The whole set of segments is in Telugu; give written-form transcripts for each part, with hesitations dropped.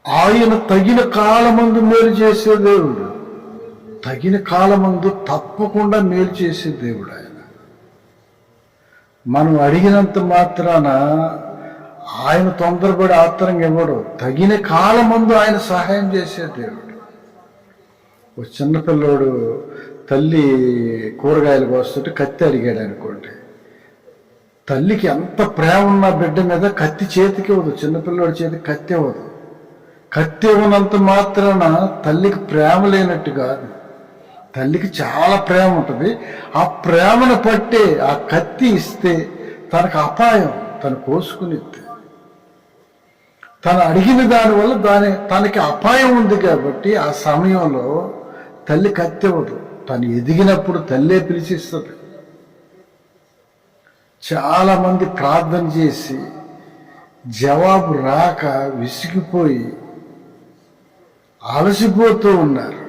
ఆయన తగిన కాలమందు మేలు చేసే దేవుడు. తగిన కాలమందు తప్పకుండా మేలు చేసే దేవుడు ఆయన. మనం అడిగినంత మాత్రాన ఆయన తొందరపడి ఆత్రంగా ఇవ్వడు. తగిన కాలమందు ఆయన సహాయం చేసే దేవుడు. ఒక చిన్నపిల్లోడు తల్లి కూరగాయలు కోస్తుంటే కత్తి అడిగాడు అనుకోండి. తల్లికి ఎంత ప్రేమ ఉన్న బిడ్డ మీద కత్తి చేతికి ఇవ్వదు. చిన్నపిల్లోడి చేతికి కత్తి ఇవ్వదు. కత్తి ఇవ్వనంత మాత్రాన తల్లికి ప్రేమ లేనట్టు కాదు. తల్లికి చాలా ప్రేమ ఉంటుంది. ఆ ప్రేమను పట్టి ఆ కత్తి ఇస్తే తనకు అపాయం, తను కోసుకునిద్ది. తను అడిగిన దానివల్ల తనకి అపాయం ఉంది కాబట్టి ఆ సమయంలో తల్లి కత్తి ఇవ్వదు. తను ఎదిగినప్పుడు తల్లే పిలిచిస్తుంది. చాలా మంది ప్రార్థన చేసి జవాబు రాక విసిగిపోయి అలసిపోతూ ఉన్నారు.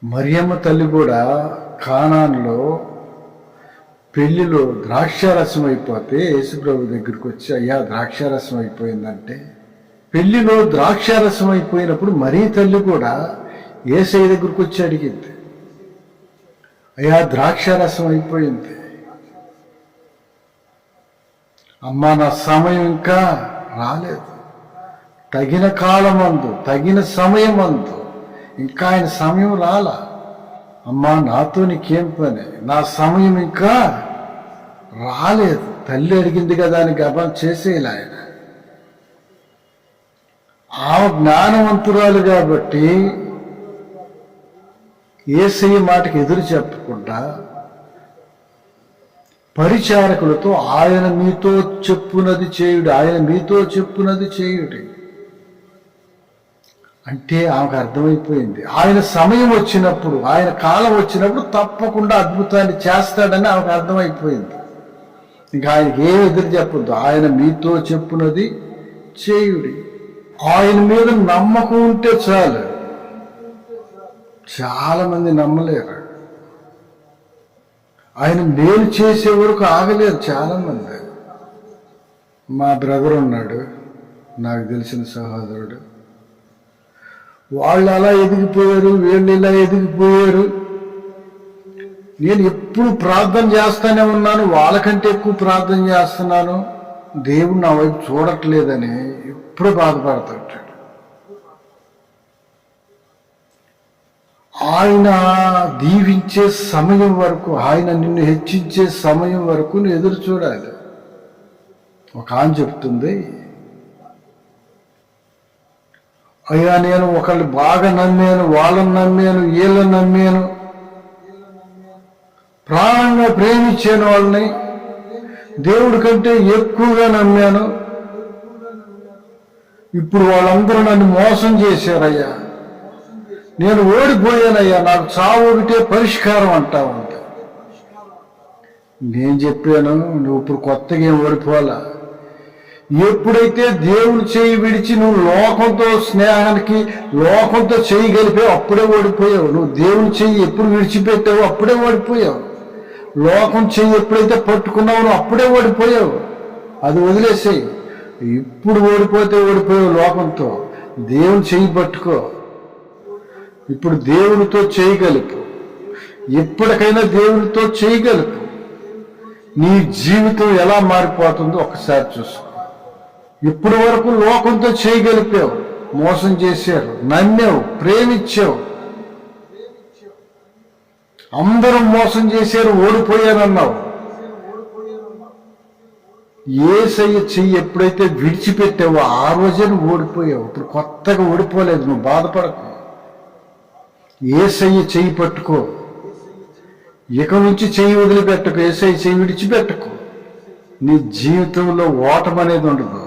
మరియమ్మ తల్లి కూడా కానాన్లో పెళ్లిలో ద్రాక్షారసం అయిపోతే యేసుప్రభు దగ్గరికి వచ్చి, అయ్యా ద్రాక్షారసం అయిపోయిందంటే, పెళ్లిలో ద్రాక్షారసం అయిపోయినప్పుడు మరీ తల్లి కూడా యేసయ్య దగ్గరికి వచ్చి అడిగింది, అయ్యా ద్రాక్షారసం అయిపోయింది, అమ్మా నా సమయం ఇంకా రాలేదు, తగిన కాలమందు తగిన సమయమందు ఇంకా ఆయన సమయం రాలా, అమ్మా నాతో నీకేం పని, నా సమయం ఇంకా రాలేదు. తల్లి అడిగింది కదా అని గబం చేసేయాలి ఆయన. ఆమె జ్ఞానవంతురాలు కాబట్టి యేసయ్య మాటకి ఎదురు చెప్పకుండా పరిచారకులతో ఆయన మీతో చెప్పునది చేయుడు, ఆయన మీతో చెప్పునది చేయుడి అంటే ఆమెకు అర్థమైపోయింది. ఆయన సమయం వచ్చినప్పుడు, ఆయన కాలం వచ్చినప్పుడు తప్పకుండా అద్భుతాన్ని చేస్తాడని ఆమెకు అర్థమైపోయింది. ఇంకా ఆయనకి ఏమి ఎదురు చెప్పొద్దు. ఆయన మీతో చెప్పునది చేయుడి. ఆయన మీద నమ్మకం ఉంటే చాలు. చాలా మంది నమ్మలేరు. ఆయన మేలు చేసే వరకు ఆగలేరు చాలా మంది. మా బ్రదర్ ఉన్నాడు, నాకు తెలిసిన సహోదరుడు. వాళ్ళు అలా ఎదిగిపోయారు, వీళ్ళు ఇలా ఎదిగిపోయారు. నేను ఎప్పుడు ప్రార్థన చేస్తానే ఉన్నాను, వాళ్ళకంటే ఎక్కువ ప్రార్థన చేస్తున్నాను, దేవుడు నా వైపు చూడట్లేదని ఎప్పుడు బాధపడతాడు. ఆయన దీవించే సమయం వరకు, ఆయన నిన్ను హెచ్చించే సమయం వరకు నువ్వు ఎదురు చూడాలి. ఒక ఆమె చెప్తుంది, అయ్యా నేను ఒకళ్ళు బాగా నమ్మాను, వాళ్ళని నమ్మాను, వీళ్ళని నమ్మాను, ప్రాణంగా ప్రేమించాను, వాళ్ళని దేవుడి కంటే ఎక్కువగా నమ్మాను, ఇప్పుడు వాళ్ళందరూ నన్ను మోసం చేశారయ్యా, నేను ఓడిపోయానయ్యా, నాకు చావు ఒకటే పరిష్కారం అంటావు. నేను చెప్పాను, నువ్వు ఇప్పుడు కొత్తగా ఏం ఓడిపోవాలా. ఎప్పుడైతే దేవుని చేయి విడిచి నువ్వు లోకంతో స్నేహానికి, లోకంతో చేయి గలిపావు అప్పుడే ఓడిపోయావు. నువ్వు దేవుని చెయ్యి ఎప్పుడు విడిచిపెట్టావు అప్పుడే ఓడిపోయావు. లోకం చెయ్యి ఎప్పుడైతే పట్టుకున్నావు నువ్వు అప్పుడే ఓడిపోయావు. అది వదిలేసేయి. ఇప్పుడు ఓడిపోతే ఓడిపోయావు లోకంతో. దేవుని చెయ్యి పట్టుకో. ఇప్పుడు దేవునితో చేయగలుపు. ఎప్పటికైనా దేవునితో చేయగలుపు. నీ జీవితం ఎలా మారిపోతుందో ఒకసారి చూసుకో. ఇప్పటి వరకు లోకంతో చేయగలిపావు, మోసం చేశారు, నమ్మావు, ప్రేమించావు, అందరం మోసం చేశారు, ఓడిపోయానన్నావు. యేసయ్య చెయ్యి ఎప్పుడైతే విడిచిపెట్టావో ఆ రోజే నువ్వు ఓడిపోయావు. ఇప్పుడు కొత్తగా ఓడిపోలేదు, నువ్వు బాధపడకు. యేసయ్య చెయ్యి పట్టుకో. ఇక నుంచి చెయ్యి వదిలిపెట్టకు, యేసయ్య చెయ్యి విడిచిపెట్టకు. నీ జీవితంలో ఓటమి అనేది ఉండదు.